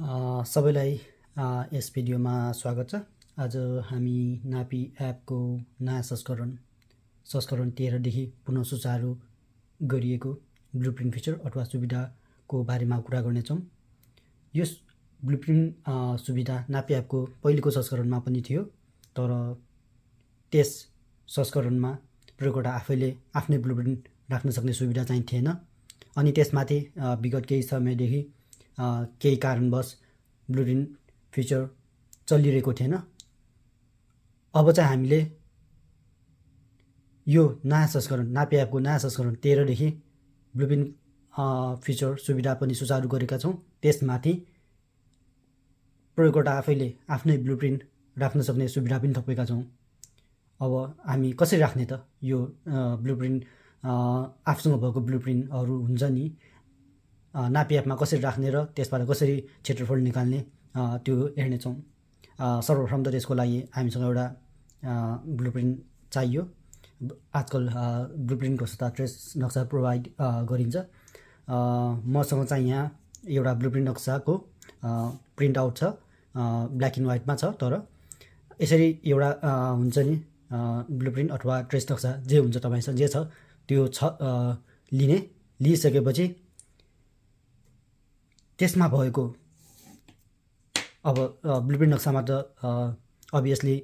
सबैलाई यस भिडियोमा स्वागत छ। आज हामी नापी एपको नयाँ संस्करण 13 देखि पुनः सुचारू गरिएको ब्लुप्रिन्ट फिचर अथवा सुविधाको बारेमा कुरा गर्नेछौँ। यो ब्लुप्रिन्ट सुविधा नापी एपको पहिलेको संस्करणमा पनि थियो, तर त्यस संस्करणमा प्रयोगकर्ता आफैले आफ्नै ब्लुप्रिन्ट राख्न सक्ने सुविधा चाहिँ थिएन। अनि त्यसमाथि विगत केही समयदेखि केही कारणवश ब्लुप्रिन्ट फिचर चलिरहेको थिएन। अब चाहिँ हामीले यो नयाँ संस्करण नापी एपको नयाँ संस्करण 13 देखि ब्लुप्रिन्ट फिचर सुविधा पनि सुचारू गरेका छौँ। त्यसमाथि प्रयोगकर्ता आफैले आफ्नै ब्लुप्रिन्ट राख्न सक्ने सुविधा पनि थपेका छौँ। अब हामी कसरी राख्ने त यो ब्लुप्रिन्ट? आफूसँग भएको ब्लुप्रिन्टहरू हुन्छ नि, नापी एपमा कसरी राख्ने र त्यसबाट कसरी क्षेत्रफल निकाल्ने त्यो हेर्नेछौँ। सर्वप्रथम त त्यसको लागि हामीसँग एउटा ब्लुप्रिन्ट चाहियो। आजकल ब्लुप्रिन्टको साथ ट्रेस नक्सा प्रोभाइड गरिन्छ। मसँग चाहिँ यहाँ एउटा ब्लुप्रिन्ट नक्साको प्रिन्ट आउट छ, ब्ल्याक एन्ड व्हाइटमा छ। तर यसरी एउटा हुन्छ नि ब्लुप्रिन्ट अथवा ट्रेस नक्सा जे हुन्छ तपाईँसँग जे छ त्यो लिइसकेपछि त्यसमा भएको अब ब्लुप्रिन्ट नक्सामा त अभियसली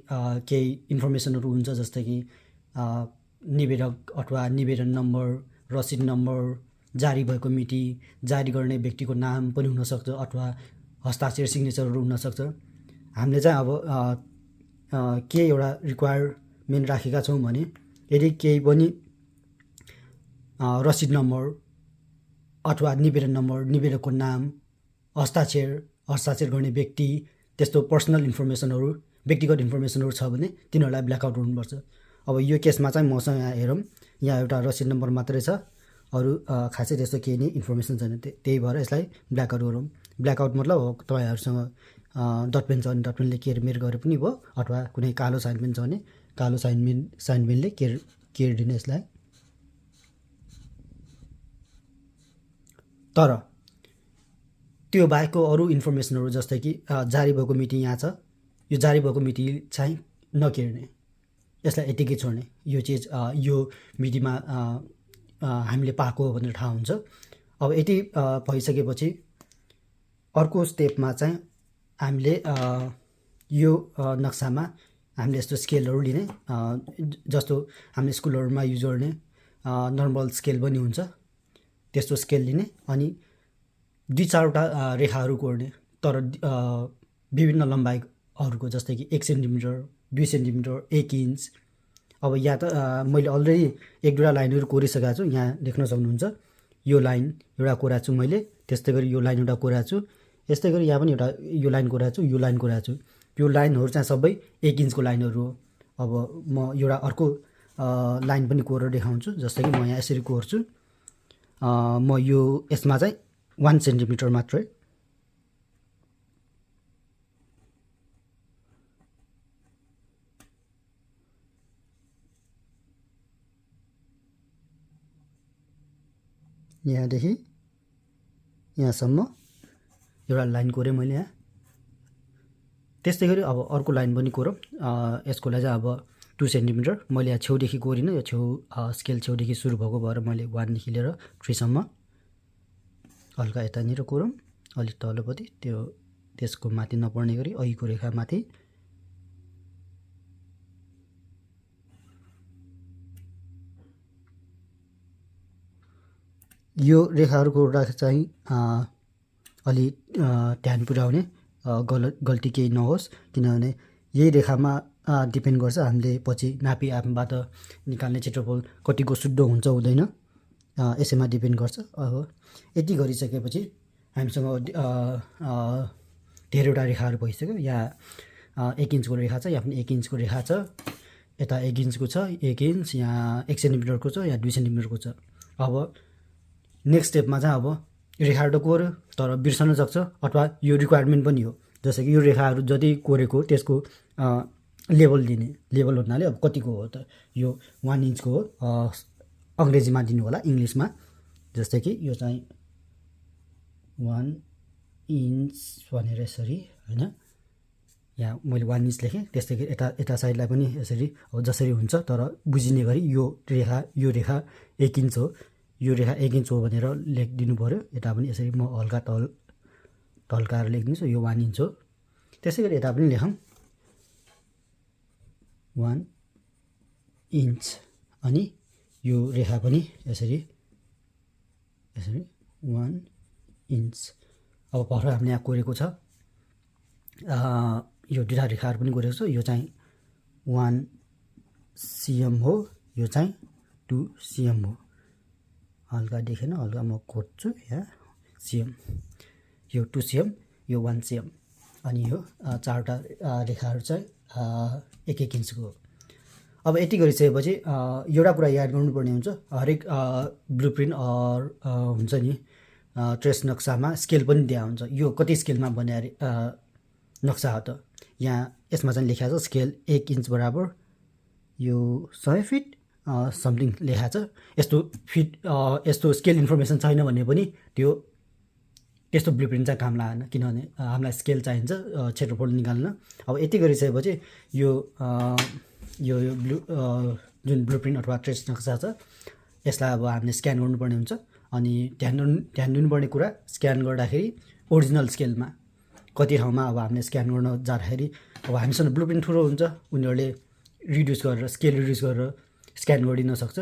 केही इन्फर्मेसनहरू हुन्छ, जस्तै कि निवेदक अथवा निवेदन नम्बर, रसिद नम्बर, जारी भएको मिति, जारी गर्ने व्यक्तिको नाम पनि हुनसक्छ अथवा हस्ताक्षर सिग्नेचरहरू हुनसक्छ। हामीले चाहिँ अब के एउटा रिक्वायरमेन्ट राखेका छौँ भने यदि केही पनि रसिद नम्बर अथवा निवेदन नम्बर, निवेदकको नाम, हस्ताक्षर गर्ने व्यक्ति, त्यस्तो पर्सनल इन्फर्मेसनहरू, व्यक्तिगत इन्फर्मेसनहरू छ भने तिनीहरूलाई ब्ल्याकआउट गर्नुपर्छ। अब यो केसमा चाहिँ मसँग यहाँ हेरौँ, यहाँ एउटा रसिद नम्बर मात्रै छ, अरू खासै त्यस्तो केही नै इन्फर्मेसन छैन। त्यही भएर यसलाई ब्ल्याकआउट गरौँ। ब्ल्याकआउट मतलब हो तपाईँहरूसँग डट पेन छ भने डट पेनले केयर गरे पनि भयो, अथवा कुनै कालो साइन पेन छ भने कालो साइन पेनले केयर दिने यसलाई। तर त्यो बाहेकको अरू इन्फर्मेसनहरू जस्तै कि जारी भएको मिति यहाँ छ, यो जारी भएको मिति चाहिँ नकेर्ने, यसलाई यतिकै छोड्ने। यो चिज यो मितिमा हामीले पाएको हो भनेर थाहा हुन्छ। अब यति भइसकेपछि अर्को स्टेपमा चाहिँ हामीले यो नक्सामा हामीले यस्तो स्केलहरू लिने, जस्तो हामीले स्कुलहरूमा युज गर्ने नर्मल स्केल पनि हुन्छ, त्यस्तो स्केल लिने अनि 2-4वटा रेखाहरू कोर्ने, तर विभिन्न लम्बाइहरूको, जस्तै कि 1 सेन्टिमिटर, 2 सेन्टिमिटर, 1 इन्च। अब यहाँ त मैले अलरेडी 1-2वटा लाइनहरू कोरिसकेको छु, यहाँ देख्न सक्नुहुन्छ। यो लाइन एउटा कोराएको छु मैले, त्यस्तै गरी यो लाइन एउटा कोराएको छु, यस्तै गरी यहाँ पनि एउटा यो लाइन कोराएको छु, यो लाइन कोराएको छु। यो लाइनहरू चाहिँ सबै 1 इन्चको लाइनहरू हो। अब म एउटा अर्को लाइन पनि कोरेर देखाउँछु, जस्तै कि म यहाँ यसरी कोर्छु। म यो यसमा चाहिँ 1 सेन्टिमिटर मात्रै, यहाँदेखि यहाँसम्म एउटा लाइन कोरेँ मैले यहाँ। त्यस्तै गरी अब अर्को लाइन पनि कोरौँ। यसको लागि चाहिँ अब 2 सेन्टिमिटर मैले यहाँ छेउदेखि कोरिनँ, यो स्केल छेउदेखि सुरु भएको भएर मैले 1देखि लिएर 3सम्म हल्का यतानिर कोरौँ, अलिक तलपट्टि, त्यो त्यसको माथि नपर्ने गरी अघिको रेखा माथि। यो रेखाहरू कोर्दा चाहिँ अलि ध्यान पुर्याउने, गल्ती केही नहोस्, किनभने यही रेखामा डिपेन्ड गर्छ हामीले पछि नापी एपबाट निकाल्ने क्षेत्रफल कतिको शुद्ध हुन्छ हुँदैन, यसैमा डिपेन्ड गर्छ। अब यति गरिसकेपछि हामीसँग धेरैवटा रेखाहरू भइसक्यो। यहाँ 1 इन्चको रेखा छ, यहाँ पनि 1 इन्चको रेखा छ, यता 1 इन्चको छ, 1 इन्च, यहाँ 1 सेन्टिमिटरको छ, यहाँ 2 सेन्टिमिटरको छ। अब नेक्स्ट स्टेपमा चाहिँ अब रेखाहरू त कोर्यो, तर बिर्सन सक्छ, अथवा यो रिक्वायरमेन्ट पनि हो, जस्तै कि यो रेखाहरू जति कोरेको त्यसको लेभल दिने। लेभल भन्नाले अब कतिको हो त, यो 1 इन्चको हो, अङ्ग्रेजीमा दिनु होला, इङ्ग्लिसमा, जस्तै कि यो चाहिँ 1 इन्च भनेर यसरी होइन, यहाँ मैले 1 इन्च लेखेँ। त्यस्तै गरी यता साइडलाई पनि यसरी अब जसरी हुन्छ तर बुझिने गरी यो रेखा 1 इन्च हो, यो रेखा 1 इन्च हो भनेर लेखिदिनु पऱ्यो। यता पनि यसरी म हल्का ढल्काएर लेखिदिन्छु, यो 1 इन्च हो। त्यसै गरी यता पनि लेखौँ 1 इन्च, अनि यो रेखा पनि यसरी 1 इन्च। अब भर्खर हामीले यहाँ कोरेको छ, यो दुईवटा रेखाहरू पनि कोरेको छ। यो चाहिँ 1 cm हो, यो चाहिँ 2 cm हो। हल्का देखेन, हल्का म कोर्छु यहाँ cm, यो 2 cm, यो 1 cm, अनि यो चारवटा रेखाहरू चाहिँ 1 इन्चको हो। अब यति गरिसकेपछि एउटा कुरा याद गर्नुपर्ने हुन्छ, हरेक ब्लुप्रिन्ट हुन्छ नि ट्रेस नक्सामा स्केल पनि दिएको हुन्छ। यो कति स्केलमा बनाएर नक्सा हो त, यहाँ यसमा चाहिँ लेखाएको छ स्केल 1 इन्च बराबर यो 100 फिट समथिङ लेखाएको छ। यस्तो स्केल इन्फर्मेसन छैन भने पनि त्यस्तो ब्लुप्रिन्ट चाहिँ काम लागेन, किनभने हामीलाई स्केल चाहिन्छ क्षेत्रफल निकाल्न। अब यति गरिसकेपछि यो जुन ब्लुप्रिन्ट अथवा ट्रेस नक्सा छ यसलाई अब हामीले स्क्यान गर्नुपर्ने हुन्छ। अनि ध्यान दिनुपर्ने कुरा, स्क्यान गर्दाखेरि ओरिजिनल स्केलमा कति ठाउँमा अब हामीले स्क्यान गर्न जाँदाखेरि अब हामीसँग ब्लुप्रिन्ट ठुलो हुन्छ, उनीहरूले स्केल रिड्युस गरेर स्क्यान गरिदिन सक्छ।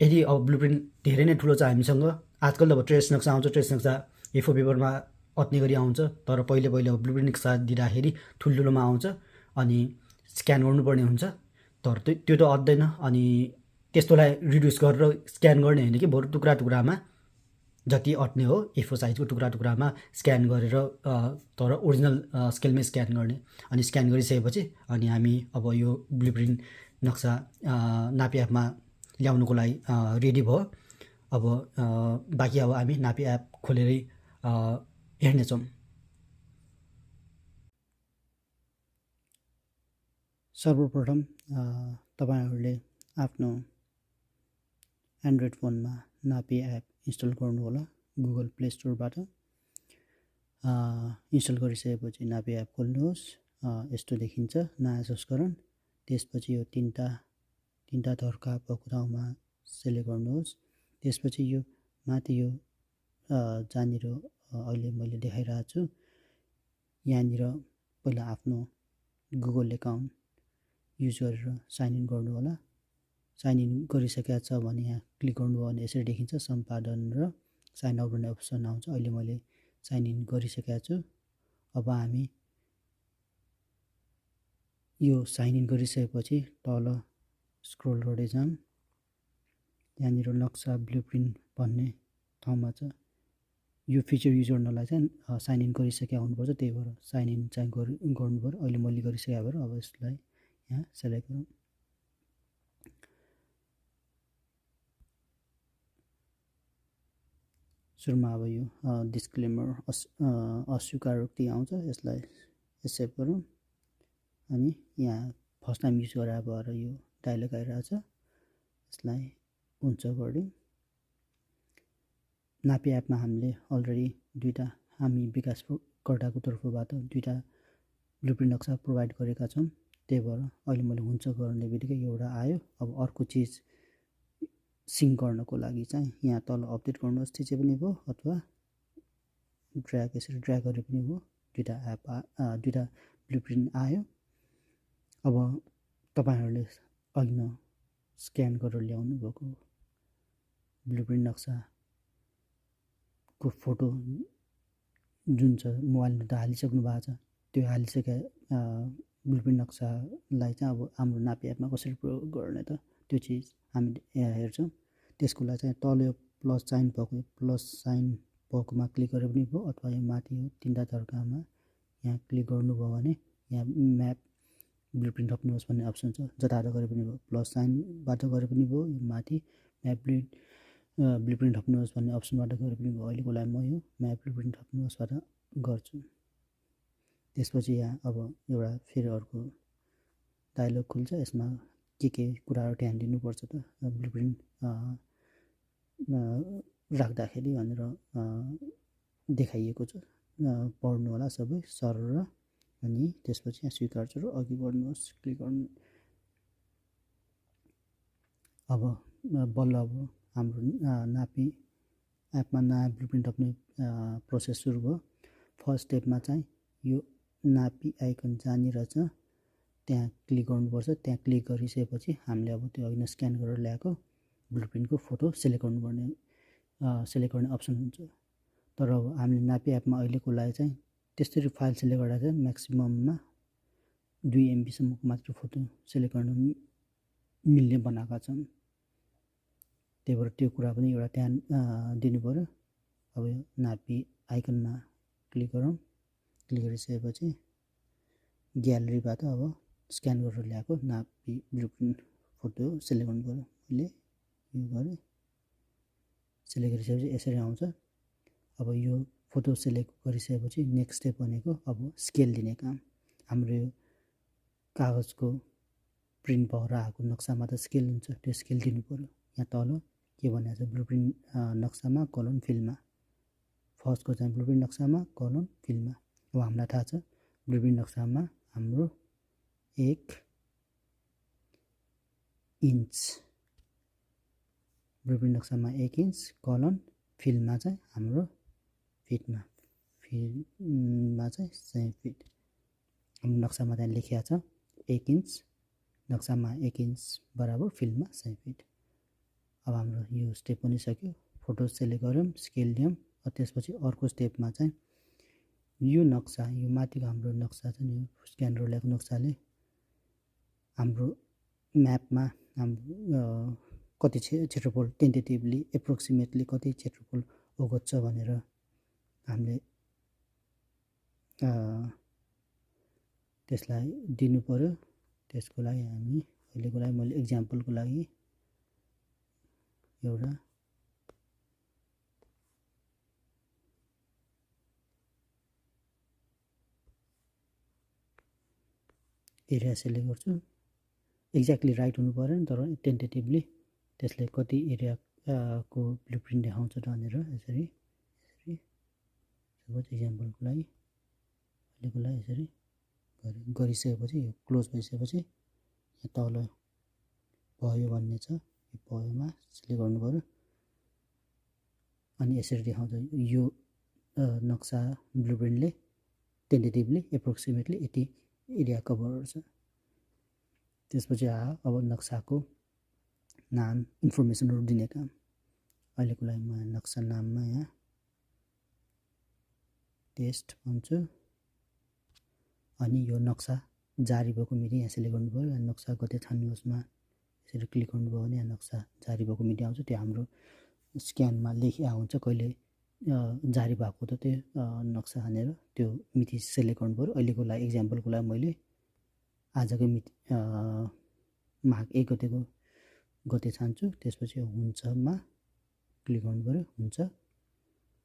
यदि अब ब्लुप्रिन्ट धेरै नै ठुलो छ हामीसँग, आजकल अब ट्रेस नक्सा आउँछ, ट्रेस नक्सा A4 पेपरमा अट्ने गरी आउँछ, तर पहिले अब ब्लुप्रिन्ट नक्सा दिँदाखेरि ठुल्ठुलोमा आउँछ अनि स्क्यान गर्नुपर्ने हुन्छ। तर त्यो त अट्दैन, अनि त्यस्तोलाई रिड्युस गरेर स्क्यान गर्ने होइन कि, बरु टुक्रामा जति अट्ने हो A4 साइजको टुक्रामा स्क्यान गरेर तर ओरिजिनल स्केलमै स्क्यान गर्ने। अनि स्क्यान गरिसकेपछि अनि हामी अब यो ब्लुप्रिन्ट नक्सा नापी एपमा ल्याउनुको लागि रेडी भयो। अब बाँकी अब हामी नापी एप खोलेरै हेर्नेछौँ। सर्वप्रथम तपाईँहरूले आफ्नो एन्ड्रोइड फोनमा नापी एप इन्स्टल गर्नुहोला गुगल प्ले स्टोरबाट। इन्स्टल गरिसकेपछि नापी एप खोल्नुहोस्, यस्तो देखिन्छ नयाँ संस्करण। त्यसपछि यो तिनवटा धर्का भएको ठाउँमा सेलेक्ट गर्नुहोस्। त्यसपछि यो माथि यो जहाँनिर अहिले मैले देखाइरहेको छु यहाँनिर पहिला आफ्नो गुगल एकाउन्ट युज गरेर साइन इन गर्नु होला। साइन इन गरिसकेको छ भने यहाँ क्लिक गर्नुभयो भने यसरी देखिन्छ सम्पादन र साइन आउट भन्ने अप्सन आउँछ। अहिले मैले साइन इन गरिसकेको छु। अब हामी यो साइन इन गरिसकेपछि तल स्क्रोल गर्दै जाऊँ, यहाँनिर नक्सा ब्लुप्रिन्ट भन्ने ठाउँमा छ। यो फिचर युज गर्नलाई चाहिँ साइन इन गरिसकेका हुनुपर्छ, त्यही भएर साइन इन चाहिँ गर्नु पऱ्यो। अहिले मैले गरिसकेको भएर अब यसलाई यहाँ सेलेक्ट गरौँ। सुरुमा अब यो डिस्क्लेमर अस्वीकारोक्ति आउँछ, यसलाई एक्सेप्ट गरौँ। अनि यहाँ फर्स्ट टाइम युज गरेर भएर यो डायलग आइरहेको छ, यसलाई हुन्छ गरिदिउँ। नापी एपमा हामीले अलरेडी हामी विकासकर्ताको तर्फबाट 2टा ब्लुप्रिन्ट नक्सा प्रोभाइड गरेका छौँ, त्यही भएर अहिले मैले हुन्छ गर्ने बित्तिकै एउटा आयो। अब अर्को चिज सिङ्क गर्नको लागि चाहिँ यहाँ तल अपडेट गर्नुहोस् थिचे पनि भयो, अथवा यसरी ड्र्याग गरे पनि भयो। 2टा ब्लुप्रिन्ट आयो। अब तपाईँहरूले अघि न स्क्यान गरेर ल्याउनु भएको ब्लुप्रिन्ट नक्साको फोटो जुन छ मोबाइलमा त हालिसक्नु भएको छ, त्यो हालिसकेका ब्लुप्रिन्ट नक्सालाई चाहिँ अब हाम्रो नापी एपमा कसरी प्रयोग गर्ने त, त्यो चिज हामी हेर्छौँ। त्यसको लागि चाहिँ तल यो प्लस साइन भएकोमा क्लिक गरेर पनि भयो, अथवा यो माथि यो 3टा धर्कामा यहाँ क्लिक गर्नुभयो भने यहाँ म्याप ब्लुप्रिन्ट थप्नुहोस् भन्ने अप्सन छ, जताबाट गरे पनि भयो। प्लस साइनबाट गरे पनि भयो, यो माथि म्याप ब्लुप्रिन्ट थप्नुहोस् भन्ने अप्सनबाट गरे पनि भयो। अहिलेको लागि म यो म्याप ब्लुप्रिन्ट थप्नुहोस्बाट गर्छु। त्यसपछि यहाँ अब एउटा फेरि अर्को डायलग खुल्छ, यसमा के कुराहरू ध्यान दिनुपर्छ त ब्लुप्रिन्ट राख्दाखेरि भनेर देखाइएको छ। पढ्नु होला सबै सर र अनि त्यसपछि यहाँ स्वीकार छ र अघि बढ्नुहोस् क्लिक गर्नु। अब बल्ल अब हाम्रो नापी एपमा नयाँ ब्लुप्रिन्ट अपने प्रोसेस सुरु भयो। फर्स्ट स्टेपमा चाहिँ यो नापी आइकन जहाँनिर छ त्यहाँ क्लिक गर्नुपर्छ। त्यहाँ क्लिक गरिसकेपछि हामीले अब त्यो अघि स्क्यान गरेर ल्याएको ब्लुप्रिन्टको फोटो सेलेक्ट गर्ने अप्सन हुन्छ। तर अब हामीले नापी एपमा अहिलेको लागि चाहिँ त्यसरी फाइल सेलेक्ट गर्दा चाहिँ म्याक्सिमममा 2 MB मात्र फोटो सेलेक्ट गर्न मिल्ने बनाएका छौँ। त्यही भएर त्यो कुरा पनि एउटा ध्यान दिनु पऱ्यो। अब यो नापी आइकनमा क्लिक गरौँ। क्लिक गरिसकेपछि ग्यालेरीबाट अब स्क्यान गरेर ल्याएको नापी ब्लुप्रिन्ट फोटो सेलेक्ट गर्नु पऱ्यो। मैले यो गरेँ, सेलेक्ट गरिसकेपछि यसरी आउँछ। अब यो फोटो सेलेक्ट गरिसकेपछि नेक्स्ट स्टेप भनेको अब स्केल दिने काम। हाम्रो यो कागजको प्रिन्ट भएर आएको नक्सामा त स्केल हुन्छ, त्यो स्केल दिनु पऱ्यो। यहाँ तल के भनेको छ ब्लुप्रिन्ट नक्सामा कलन फिल्डमा, फर्स्टको चाहिँ ब्लुप्रिन्ट नक्सामा कलन फिल्डमा। अब हामीलाई थाहा छ ब्लुप्रिन्ट नक्सामा हाम्रो 1 इन्च, ब्लुप्रिन्ट नक्सामा 1 इन्च कलन फिल्डमा चाहिँ हाम्रो फिटमा चाहिँ 100 फिट। हाम्रो नक्सामा त्यहाँ लेखिएको छ 1 इन्च, नक्सामा 1 इन्च बराबर फिल्डमा 100 फिट। अब हाम्रो यो स्टेप पनि सक्यो। फोटो सेलेक्ट गऱ्यौँ, स्केल दियौँ। त्यसपछि अर्को स्टेपमा चाहिँ यो नक्सा, यो माथिको हाम्रो नक्सा छ नि, यो स्क्यान गरेर ल्याएको नक्साले हाम्रो म्यापमा हाम्रो कति क्षेत्रफल टेन्टेटिभली एप्रोक्सिमेटली कति क्षेत्रफल ओगट्छ भनेर हामीले त्यसलाई दिनु पर्यो। त्यसको लागि हामी अहिलेको लागि मैले एक्जाम्पलको लागि एउटा एरिया सेलेक्ट गर्छु। एक्ज्याक्टली राइट हुनु परेन, तर टेन्टेटिभली त्यसले कति एरिया को ब्लुप्रिन्ट देखाउँछ भनेर यसरी सपोज एक्जाम्पलको लागि अहिलेको लागि यसरी गरिसकेपछि यो क्लोज भइसकेपछि यहाँ तल भयो भन्ने छ, यो भयोमा सेलेक्ट गर्नु पर्यो। अनि यसरी देखाउँछ यो नक्सा ब्लुप्रिन्टले टेन्टेटिभली एप्रोक्सिमेटली यति एरिया कभर गर्छ। त्यसपछि अब नक्साको नाम इन्फर्मेसनहरू दिने काम। अहिलेको लागि म नक्सा नाममा यहाँ टेस्ट भन्छु। अनि यो नक्सा जारी भएको मिति यहाँ सेलेक्ट गर्नु पर्यो। नक्सा कतै छान्नुहोस्मा यसरी क्लिक गर्नुभयो भने यहाँ नक्सा जारी भएको मिति आउँछ। त्यो हाम्रो स्क्यानमा लेखिएको हुन्छ, कहिले जारी भएको त त्यो नक्सा हानेर त्यो मिति सेलेक्ट गर्नु पर्यो। अहिलेको लागि एक्जाम्पलको लागि मैले आजको मिति माघ 1 गते छान्छु। त्यसपछि हुन्छमा क्लिक गर्नु पर्यो, हुन्छ।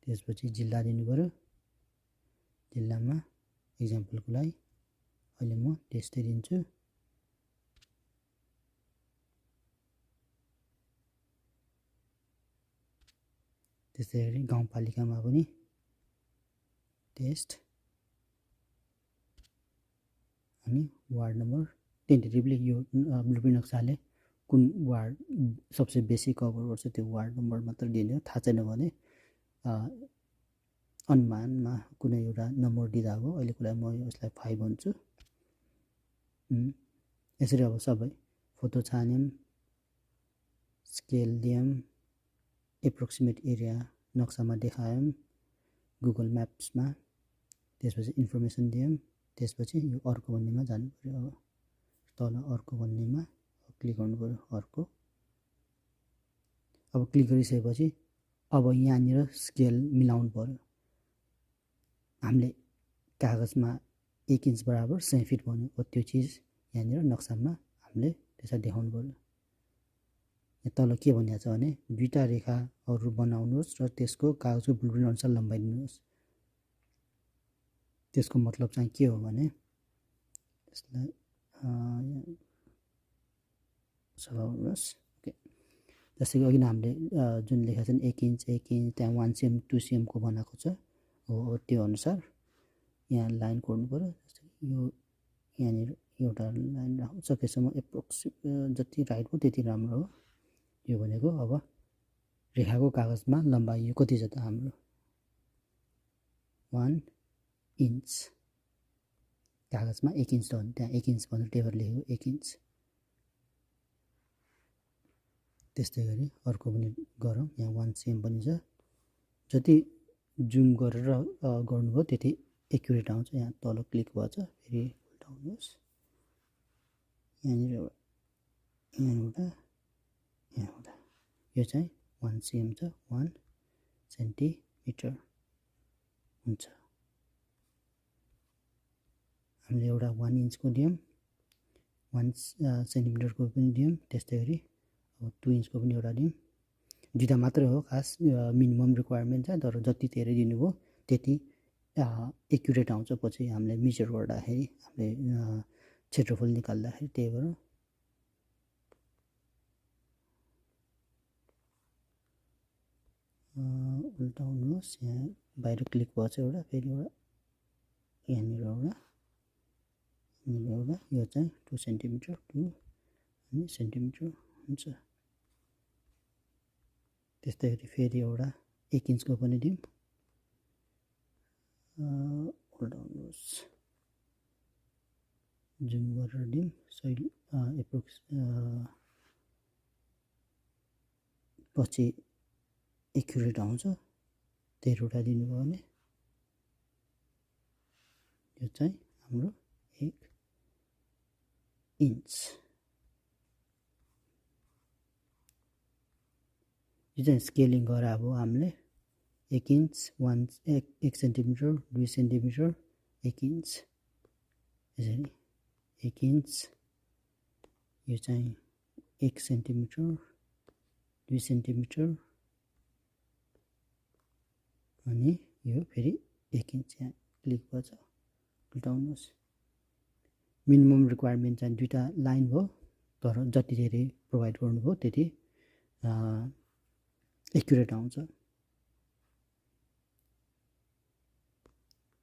त्यसपछि जिल्ला दिनु पर्यो। जिल्लामा एक्जाम्पलको लागि अहिले म त्यस्तै दिन्छु। त्यस्तै गरी गाउँपालिकामा पनि टेस्ट अनि वार्ड नम्बर टेन्टेटिभली यो ब्लुप्रिन्ट नक्साले कुन वार्ड सबसे बेसी कभर गर्छ त्यो वार्ड नम्बर मात्र दिने हो। थाहा छैन भने अनुमानमा कुनै एउटा नम्बर दिँदा हो। अहिलेको लागि म यसलाई 5 भन्छु। यसरी अब सबै फोटो छान्यौँ, स्केल दियौँ, एप्रोक्सिमेट एरिया नक्सामा देखायौँ गुगल म्याप्समा। त्यसपछि इन्फर्मेसन दियौँ। त्यसपछि यो अर्को भन्नेमा जानु पर्यो। अब तल अर्को भन्नेमा क्लिक गर्नु पर्यो, अर्को। अब क्लिक गरिसकेपछि अब यहाँनिर स्केल मिलाउनु पर्यो। हामीले कागजमा 1 इन्च बराबर 100 फिट भन्यो, त्यो चिज यहाँनिर नक्सामा हामीले त्यसलाई देखाउनु पर्यो। यहाँ तल के भनिएको छ भने 2टा रेखाहरू बनाउनुहोस् र त्यसको कागजको ब्लुप्रिन्ट अनुसार लम्बाइदिनुहोस्। त्यसको मतलब चाहिँ के हो भने यसलाई सघाउनुहोस्। ओके, जस्तै कि अघि हामीले जुन लेखा छन् 1 इन्च त्यहाँ 1 cm 2 cm को बनाएको छ। हो त्यो अनुसार यहाँ लाइन कोर्नु पऱ्यो। जस्तै यो यहाँनिर एउटा लाइन राखौँ, सकेसम्म जति राइट भयो त्यति राम्रो हो। यो भनेको अब रेखाको कागजमा लम्बाइ यो कति छ त हाम्रो 1 इन्च, कागजमा 1 इन्च हो भने त्यहाँ 1 इन्च भनेर टेबल लेखेको 1 इन्च। त्यस्तै गरी अर्को पनि गरौँ। यहाँ 1 सेम पनि छ। जति जुम गरेर गर्नुभयो त्यति एक्युरेट आउँछ। यहाँ तल क्लिक भएछ, फेरि उल्टाउनुहोस्। यहाँनिर एउटा यो चाहिँ 1 सेम छ, 1 सेन्टिमिटर हुन्छ। हामीले एउटा 1 इन्चको दियौँ, 1 सेन्टिमिटरको पनि दियौँ, त्यस्तै गरी अब 2 इन्चको पनि एउटा दियौँ। दुईवटा मात्रै हो खास मिनिमम रिक्वायरमेन्ट छ, तर जति धेरै दिनुभयो त्यति एक्युरेट आउँछ पछि हामीले मेजर गर्दाखेरि, हामीले क्षेत्रफल निकाल्दाखेरि। त्यही भएर उल्टाउनुहोस्। यहाँ बाहिर क्लिक भएछ एउटा, फेरि एउटा यहाँनिर एउटा यो चाहिँ 2 सेन्टिमिटर 2 अनि सेन्टिमिटर हुन्छ। त्यस्तै गरी फेरि एउटा 1 इन्चको पनि दिउँ। उल्टाउनुहोस्, जुम गरेर दिउँ। सही एप्रोक्स पछि एक्युरेट आउँछ। 13वटा दिनुभयो भने यो चाहिँ हाम्रो 1 इन्च। यो चाहिँ स्केलिङ गरेर अब हामीले 1 इन्च 1 सेन्टिमिटर 2 सेन्टिमिटर 1 इन्च, यसरी 1 इन्च। यो चाहिँ 1 सेन्टिमिटर 2 सेन्टिमिटर अनि यो फेरि 1 इन्च। यहाँ क्लिक भएछ, उल्टाउनुहोस्। मिनिमम रिक्वायरमेन्ट चाहिँ दुईवटा लाइन भयो, तर जति धेरै प्रोभाइड गर्नुभयो त्यति एक्युरेट आउँछ।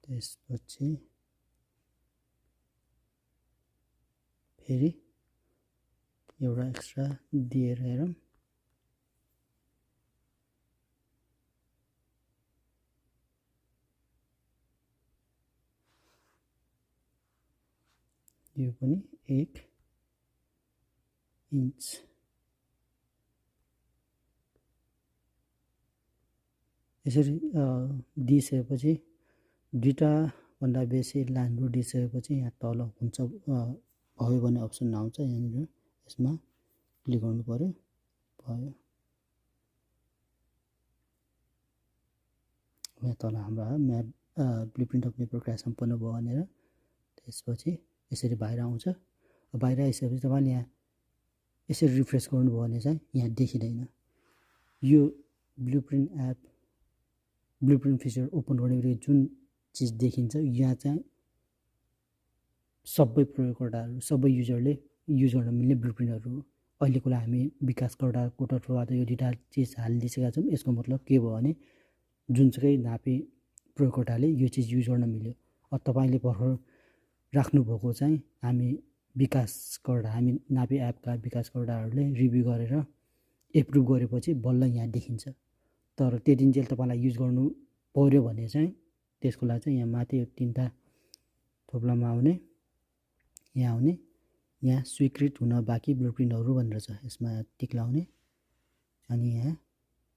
त्यसपछि फेरि एउटा एक्स्ट्रा दिएर हेरौँ। यो पनि 1 इन्च। यसरी दिइसकेपछि दुईवटाभन्दा बेसी लाइनहरू दिइसकेपछि यहाँ तल हुन्छ भयो भने अप्सन आउँछ। यहाँनिर यसमा क्लिक गर्नु पऱ्यो, भयो। यहाँ तल हाम्रो map blueprint of network crash सम्पन्न भयो भनेर। त्यसपछि यसरी बाहिर आउँछ। बाहिर आइसकेपछि तपाईँले यहाँ यसरी रिफ्रेस गर्नुभयो भने चाहिँ यहाँ देखिँदैन। यो ब्लुप्रिन्ट फिचर ओपन गर्ने बित्तिकै जुन चिज देखिन्छ, यहाँ चाहिँ सबै प्रयोगकर्ताहरू, सबै युजरले युज गर्न मिल्ने ब्लुप्रिन्टहरू हो। अहिलेको लागि हामी विकासकर्ताको तर्फबाट यो दुईवटा चिज हालिदिइसकेका छौँ। यसको मतलब के भयो भने जुनसुकै नापी प्रयोगकर्ताले यो चिज युज गर्न मिल्यो। तपाईँले भर्खर राख्नुभएको चाहिँ हामी नापी एपका विकासकर्ताहरूले रिभ्यू गरेर एप्रुभ गरेपछि बल्ल यहाँ देखिन्छ। तर त्यतिन्जेल तपाईँलाई युज गर्नु पर्यो भने चाहिँ त्यसको लागि चाहिँ यहाँ माथि यो 3वटा थोप्लामा आउने, यहाँ आउने, यहाँ स्वीकृत हुन बाँकी ब्लुप्रिन्टहरू भनेर छ, यसमा टिक लाउने। अनि यहाँ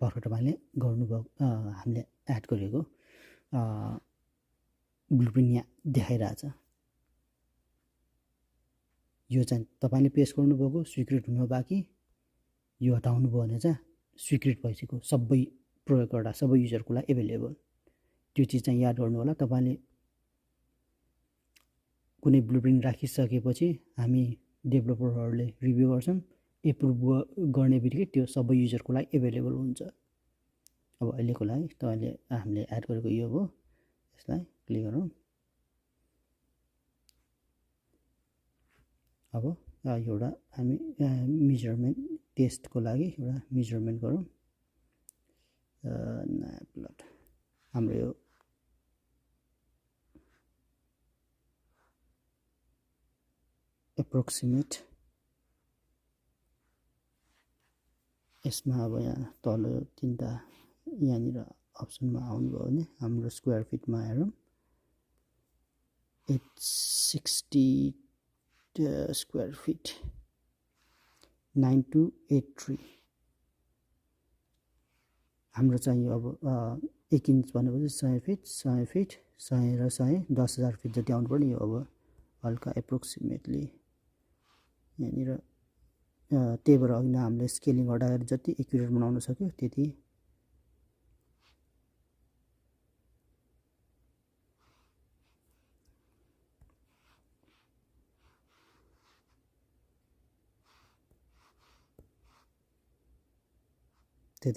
भर्खर तपाईँले गर्नुभएको हामीले एड गरेको ब्लुप्रिन्ट यहाँ देखाइरहेछ। यो चाहिँ तपाईँले पेस्ट गर्नुभएको स्वीकृत हुन बाँकी, यो हटाउनु भयो भने चाहिँ स्वीकृत भइसक्यो, सबै प्रयोगकर्ता सबै युजरको लागि एभाइलेबल। त्यो चिज चाहिँ याद गर्नु होला। तपाईँले कुनै ब्लुप्रिन्ट राखिसकेपछि हामी डेभलपरहरूले रिभ्यू गर्छौँ, एप्रुभ गर्ने बित्तिकै त्यो सबै युजरको लागि एभाइलेबल हुन्छ। अब अहिलेको लागि तपाईँले हामीले एड गरेको यो हो। यसलाई क्लिक गरौँ। अब एउटा हामी मेजरमेन्ट टेस्टको लागि एउटा मेजरमेन्ट गरौँ। नयाँ प्लट हाम्रो यो एप्रोक्सिमेट यसमा अब यहाँ तल तीनटा यहाँनिर अप्सनमा आउनुभयो भने हाम्रो स्क्वायर फिटमा हेरौँ 860 स्क्वायर फिट 9283 हाम्रो चाहियो अब 1 इन्च भनेपछि 100 फिट 100 फिट 100 र 100 10,000 फिट जति आउनु पर्ने यो अब हल्का एप्रोक्सिमेटली यहाँनिर त्यही भएर अघि हामीले स्केलिङ हटाएर जति एक्युरेट बनाउन सक्यो त्यति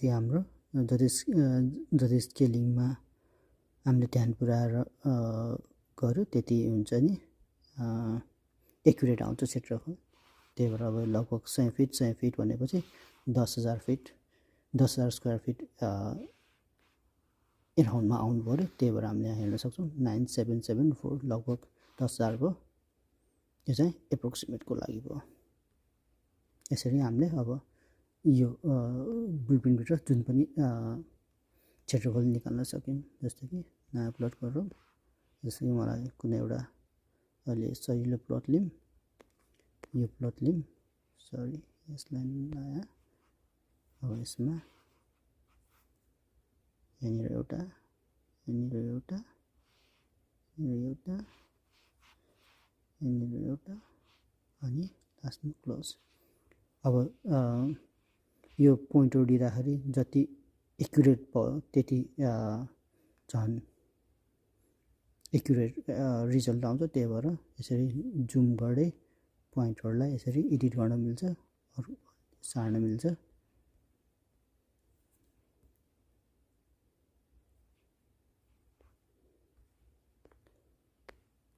हाम्रो जति स्केलिङमा हामीले ध्यान पुऱ्याएर गर्यो त्यति हुन्छ नि एक्युरेट आउँछ क्षेत्रफल त्यही भएर अब लगभग 100 फिट भनेपछि 10,000 फिट 10,000 स्क्वायर फिट एराउन्डमा आउनु पर्यो त्यही भएर हामीले यहाँ हेर्न सक्छौँ 9774 लगभग 10,000 भयो यो चाहिँ एप्रोक्सिमेटको लागि भयो यसरी हामीले अब यो ब्लुप्रिन्टभित्र जुन पनि क्षेत्रफल निकाल्न सक्यौँ जस्तै कि नयाँ प्लट गरौँ जस्तै कि मलाई कुनै एउटा अहिले सजिलो प्लट लिउँ यो प्लट लिउँ सरी यसलाई नयाँ अब यसमा यहाँनिर एउटा यहाँनिर एउटा अनि लास्टमा क्लोज अब यो पोइन्टहरू दिँदाखेरि जति एक्युरेट भयो त्यति झन् एक्युरेट रिजल्ट आउँछ त्यही भएर यसरी जुम गर्दै पोइन्टहरूलाई यसरी एडिट गर्न मिल्छ अरू सार्न मिल्छ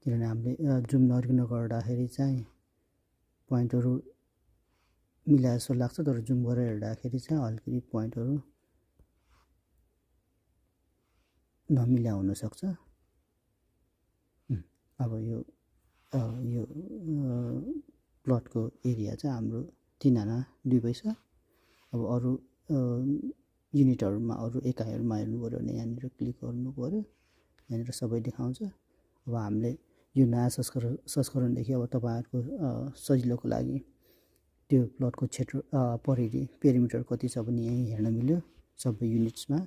किनभने हामीले जुम नगर्दाखेरि चाहिँ पोइन्टहरू मिलाए जस्तो लाग्छ तर जुम गरेर हेर्दाखेरि चाहिँ अलिकति पोइन्टहरू नमिला हुनसक्छ अब यो प्लटको एरिया चाहिँ हाम्रो 3 आना 2 पैसा अब अरू युनिटहरूमा अरू एकाइहरूमा हेर्नु पऱ्यो भने यहाँनिर क्लिक गर्नु पऱ्यो यहाँनिर सबै देखाउँछ अब हामीले यो नयाँ संस्करणदेखि अब तपाईँहरूको सजिलोको लागि त्यो प्लटको क्षेत्र परिधि पेरिमिटर कति छ भने यहीँ हेर्न मिल्यो सबै युनिट्समा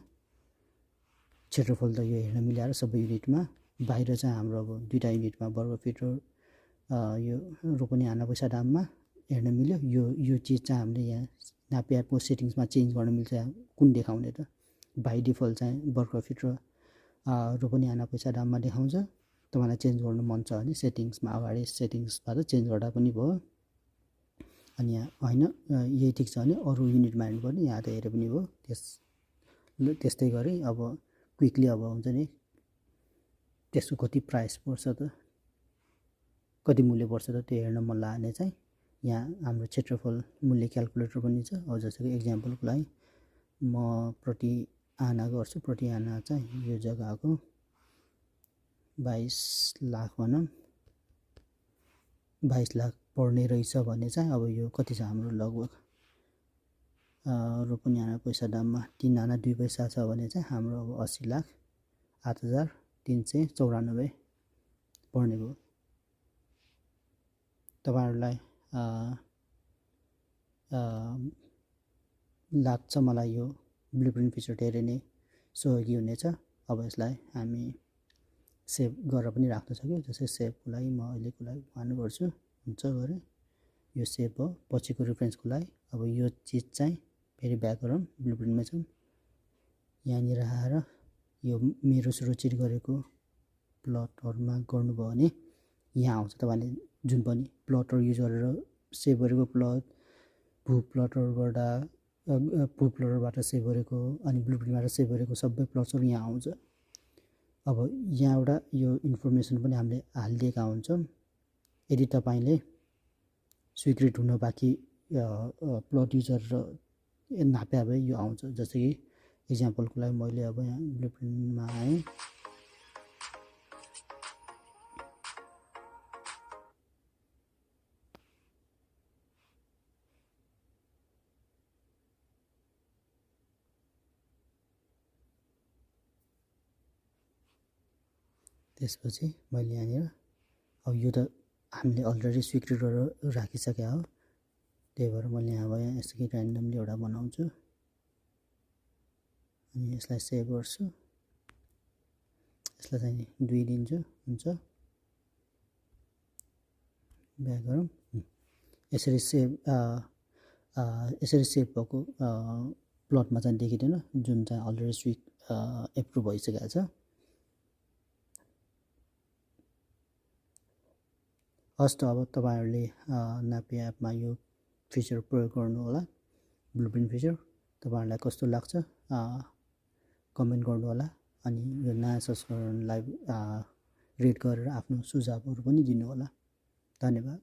क्षेत्रफल त यो हेर्न मिलाएर सबै युनिटमा बाहिर चाहिँ हाम्रो अब 2टा युनिटमा वर्ग फिट र यो रोपनी आना पैसा दाममा हेर्न मिल्यो यो चिज चाहिँ हामीले यहाँ नापी एपको सेटिङ्समा चेन्ज गर्न मिल्छ कुन देखाउने त बाई डिफल्ट चाहिँ वर्ग फिट र रोपनी आना पैसा दाममा देखाउँछ तपाईँलाई चेन्ज गर्नु मन छ भने सेटिङ्समा अगाडि सेटिङ्सबाट चेन्ज गर्दा पनि भयो अनि यहाँ होइन यही ठिक छ भने अरू युनिटमा हेर्नुपर्ने यहाँ त हेरे पनि भयो त्यस्तै गरी अब क्विकली अब हुन्छ नि त्यसको कति प्राइस पर्छ त कति मूल्य पर्छ त त्यो हेर्न मन लाग्ने चाहिँ यहाँ हाम्रो क्षेत्रफल मूल्य क्याल्कुलेटर पनि छ अब जस्तो कि एक्जाम्पलको लागि म प्रति आना गर्छु प्रति आना चाहिँ यो जग्गाको 22 लाख भनौँ 22 लाख पर्ने रहेछ भने चाहिँ अब यो कति छ हाम्रो लगभग रोपनी आना पैसा दाममा 3 आना 2 पैसा छ भने चाहिँ हाम्रो अब 80,08,394 पर्ने भयो तपाईहरुलाई लाग्छ मलाई यो ब्लुप्रिन्ट फिचर धेरै नै सहयोगी हुनेछ अब यसलाई हामी सेभ गरेर पनि राख्न सक्यो जस्तै सेभको लागि म अहिलेको लागि मान्नु गर्छु हुन्छ गरे यो सेभ भयो पछिको रेफरेन्सको लागि अब यो चीज चाहिँ फेरि ब्याक गरौँ ब्लुप्रिन्टमा छौँ यहाँनिर आएर यो मेरो सुरक्षित गरेको प्लटहरुमा गर्नुभयो भने यहाँ आउँछ तपाईले जुन पनि प्लटर युज गरेर सेभ गरेको प्लट भू प्लटर गर्दा भू प्लटरबाट सेभ गरेको अनि ब्लुप्रिन्टबाट सेभ गरेको सबै प्लट्सहरु यहाँ आउँछ अब यहाँबाट यो इन्फर्मेसन पनि हामीले हालिदिएका हुन्छौं यदि तपाईले स्वीकृत हुन बाँकी प्लट युजर नापे भए यो आउँछ जस्तै कि एक्जाम्पलको लागि मैले अब यहाँ ब्लुप्रिन्टमा आए त्यसपछि मैले यहाँनिर अब यो त हामीले अलरेडी स्वीकृत गरेर राखिसकेका हो, त्यही भएर मैले यहाँ अब यहाँ यसरी ऱ्यान्डमली एउटा बनाउँछु अनि यसलाई सेभ गर्छु। यसलाई चाहिँ 2 दिन्छु, हुन्छ। ब्याक गरौँ। यसरी सेभ भएको प्लटमा चाहिँ देखिँदैन, जुन चाहिँ अलरेडी एप्रुभ भइसकेको छ। हस् त अब तपाईँहरूले नापी एपमा यो फिचर प्रयोग गर्नु होला, ब्लुप्रिन्ट फिचर। तपाईँहरूलाई कस्तो लाग्छ कमेन्ट गर्नु होला, अनि यो नयाँ संस्करणलाई रेट गरेर आफ्नो सुझावहरू पनि दिनु होला। धन्यवाद।